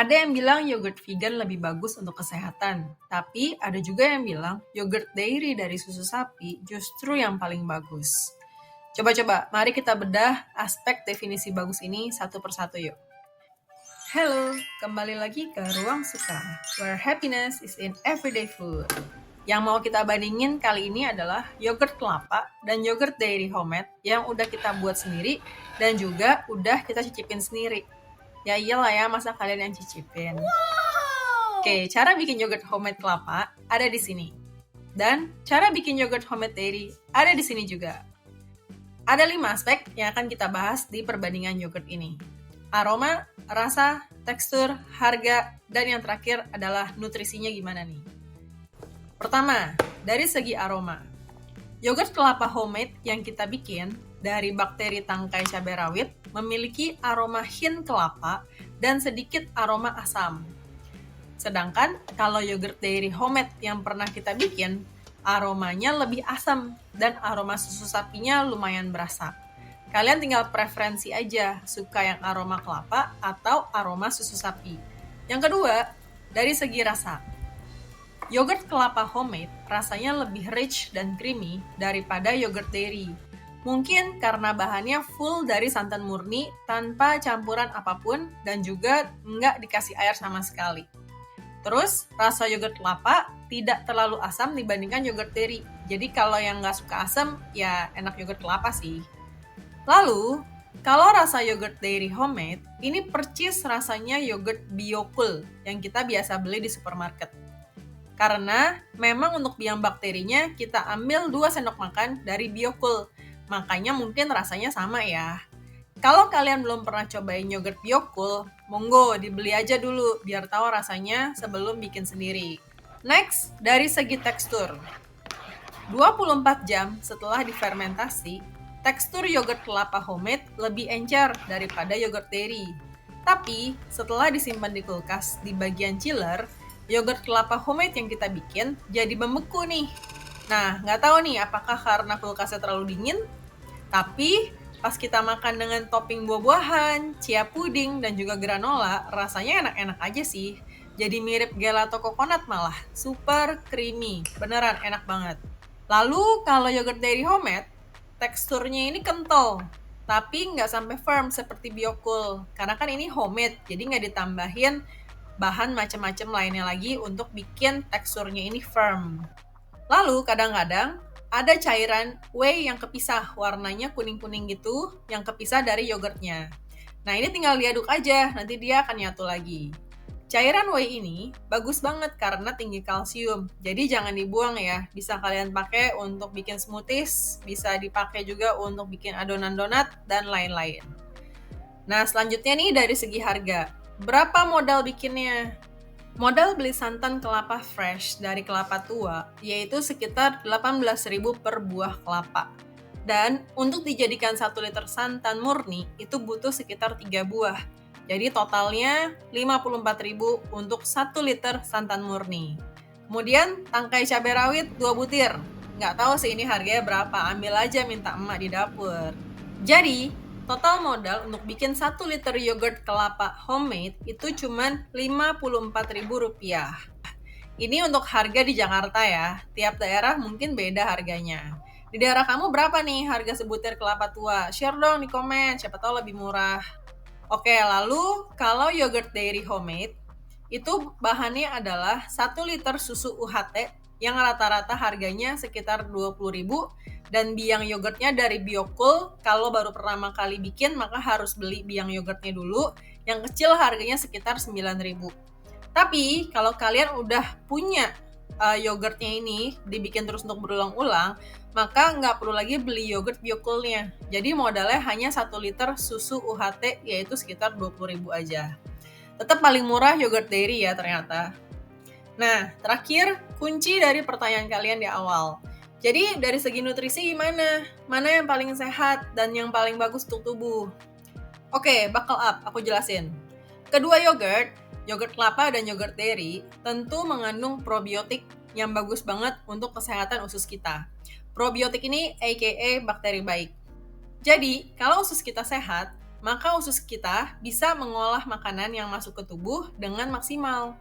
Ada yang bilang yogurt vegan lebih bagus untuk kesehatan, tapi ada juga yang bilang yogurt dairy dari susu sapi justru yang paling bagus. Coba-coba, mari kita bedah aspek definisi bagus ini satu persatu yuk. Halo, kembali lagi ke Ruang Suka, where happiness is in everyday food. Yang mau kita bandingin kali ini adalah yogurt kelapa dan yogurt dairy homemade yang udah kita buat sendiri dan juga udah kita cicipin sendiri. Ya iyalah ya, masa kalian yang cicipin. Oke, cara bikin yogurt homemade kelapa ada di sini. Dan cara bikin yogurt homemade dairy ada di sini juga. Ada 5 aspek yang akan kita bahas di perbandingan yogurt ini. Aroma, rasa, tekstur, harga, dan yang terakhir adalah nutrisinya gimana nih. Pertama, dari segi aroma. Yogurt kelapa homemade yang kita bikin dari bakteri tangkai cabai rawit memiliki aroma hint kelapa dan sedikit aroma asam. Sedangkan kalau yogurt dairy homemade yang pernah kita bikin, aromanya lebih asam dan aroma susu sapinya lumayan berasa. Kalian tinggal preferensi aja, suka yang aroma kelapa atau aroma susu sapi. Yang kedua, dari segi rasa. Yogurt kelapa homemade rasanya lebih rich dan creamy daripada yogurt dairy. Mungkin karena bahannya full dari santan murni tanpa campuran apapun dan juga nggak dikasih air sama sekali. Terus, rasa yogurt kelapa tidak terlalu asam dibandingkan yogurt dairy. Jadi kalau yang nggak suka asam, ya enak yogurt kelapa sih. Lalu, kalau rasa yogurt dairy homemade, ini percis rasanya yogurt Biocool yang kita biasa beli di supermarket. Karena memang untuk biang bakterinya kita ambil 2 sendok makan dari Biocool. Makanya mungkin rasanya sama ya. Kalau kalian belum pernah cobain yogurt Biocool, monggo dibeli aja dulu biar tahu rasanya sebelum bikin sendiri. Next, dari segi tekstur. 24 jam setelah difermentasi, tekstur yogurt kelapa homemade lebih encer daripada yogurt dairy. Tapi, setelah disimpan di kulkas di bagian chiller, yogurt kelapa homemade yang kita bikin jadi membeku nih. Nah, nggak tahu nih apakah karena kulkasnya terlalu dingin, tapi pas kita makan dengan topping buah-buahan, chia puding, dan juga granola, rasanya enak-enak aja sih. Jadi mirip gelato coconut malah, super creamy, beneran enak banget. Lalu kalau yogurt dairy homemade, teksturnya ini kental, tapi nggak sampai firm seperti Biocool, karena kan ini homemade, jadi nggak ditambahin bahan macam-macam lainnya lagi untuk bikin teksturnya ini firm. Lalu kadang-kadang ada cairan whey yang kepisah, warnanya kuning-kuning gitu, yang kepisah dari yogurtnya. Nah ini tinggal diaduk aja, nanti dia akan nyatu lagi. Cairan whey ini bagus banget karena tinggi kalsium, jadi jangan dibuang ya. Bisa kalian pakai untuk bikin smoothies, bisa dipakai juga untuk bikin adonan donat, dan lain-lain. Nah selanjutnya nih dari segi harga. Berapa modal bikinnya? Modal beli santan kelapa fresh dari kelapa tua yaitu sekitar 18.000 per buah kelapa. Dan untuk dijadikan 1 liter santan murni itu butuh sekitar 3 buah. Jadi totalnya 54.000 untuk 1 liter santan murni. Kemudian tangkai cabai rawit 2 butir. Nggak tahu sih ini harganya berapa, ambil aja minta emak di dapur. Jadi total modal untuk bikin 1 liter yogurt kelapa homemade itu cuman Rp54.000. Ini untuk harga di Jakarta ya, tiap daerah mungkin beda harganya. Di daerah kamu berapa nih harga sebutir kelapa tua? Share dong di komen, siapa tahu lebih murah. Oke, lalu kalau yogurt dairy homemade, itu bahannya adalah 1 liter susu UHT yang rata-rata harganya sekitar 20.000 dan biang yogurtnya dari Biocool. Kalau baru pertama kali bikin maka harus beli biang yogurtnya dulu. Yang kecil harganya sekitar 9.000. Tapi kalau kalian udah punya yogurtnya ini dibikin terus untuk berulang-ulang, maka nggak perlu lagi beli yogurt Biocoolnya. Jadi modalnya hanya 1 liter susu UHT yaitu sekitar 20.000 aja. Tetap paling murah yogurt dairy ya ternyata. Nah, terakhir kunci dari pertanyaan kalian di awal. Jadi dari segi nutrisi gimana? Mana yang paling sehat dan yang paling bagus untuk tubuh? Oke, buckle up, aku jelasin. Kedua yogurt kelapa dan yogurt dairy, tentu mengandung probiotik yang bagus banget untuk kesehatan usus kita. Probiotik ini aka bakteri baik. Jadi, kalau usus kita sehat, maka usus kita bisa mengolah makanan yang masuk ke tubuh dengan maksimal.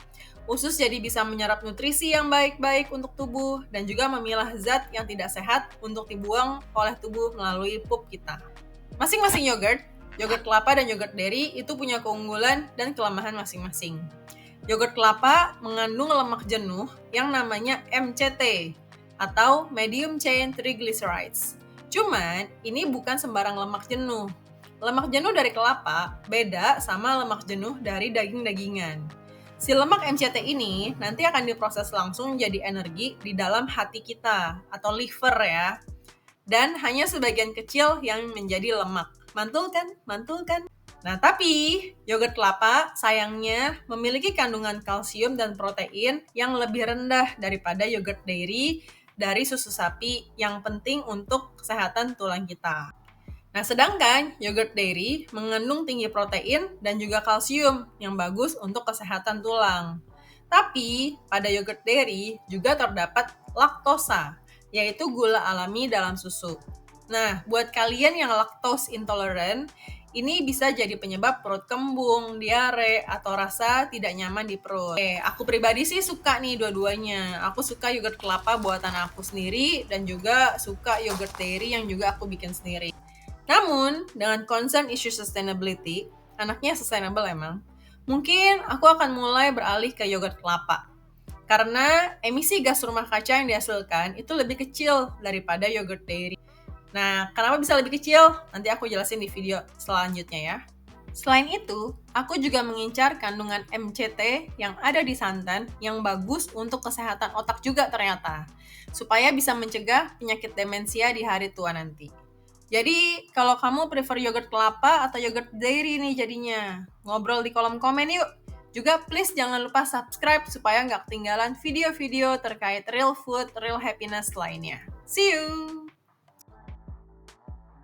Usus jadi bisa menyerap nutrisi yang baik-baik untuk tubuh dan juga memilah zat yang tidak sehat untuk dibuang oleh tubuh melalui pup kita. Masing-masing yogurt kelapa dan yogurt dairy itu punya keunggulan dan kelemahan masing-masing. Yogurt kelapa mengandung lemak jenuh yang namanya MCT atau medium chain triglycerides. Cuman ini bukan sembarang lemak jenuh. Lemak jenuh dari kelapa beda sama lemak jenuh dari daging-dagingan. Si lemak MCT ini nanti akan diproses langsung jadi energi di dalam hati kita atau liver ya. Dan hanya sebagian kecil yang menjadi lemak. Mantul kan? Mantul kan? Nah, tapi yogurt kelapa sayangnya memiliki kandungan kalsium dan protein yang lebih rendah daripada yogurt dairy dari susu sapi yang penting untuk kesehatan tulang kita. Nah, sedangkan yogurt dairy mengandung tinggi protein dan juga kalsium yang bagus untuk kesehatan tulang. Tapi, pada yogurt dairy juga terdapat laktosa, yaitu gula alami dalam susu. Nah, buat kalian yang lactose intolerant, ini bisa jadi penyebab perut kembung, diare, atau rasa tidak nyaman di perut. Aku pribadi sih suka nih dua-duanya. Aku suka yogurt kelapa buatan aku sendiri dan juga suka yogurt dairy yang juga aku bikin sendiri. Namun, dengan concern isu sustainability, anaknya sustainable emang, mungkin aku akan mulai beralih ke yogurt kelapa. Karena emisi gas rumah kaca yang dihasilkan itu lebih kecil daripada yogurt dairy. Nah, kenapa bisa lebih kecil? Nanti aku jelasin di video selanjutnya ya. Selain itu, aku juga mengincar kandungan MCT yang ada di santan yang bagus untuk kesehatan otak juga ternyata, supaya bisa mencegah penyakit demensia di hari tua nanti. Jadi, kalau kamu prefer yogurt kelapa atau yogurt dairy nih jadinya, ngobrol di kolom komen yuk. Juga please jangan lupa subscribe supaya nggak ketinggalan video-video terkait real food, real happiness lainnya. See you!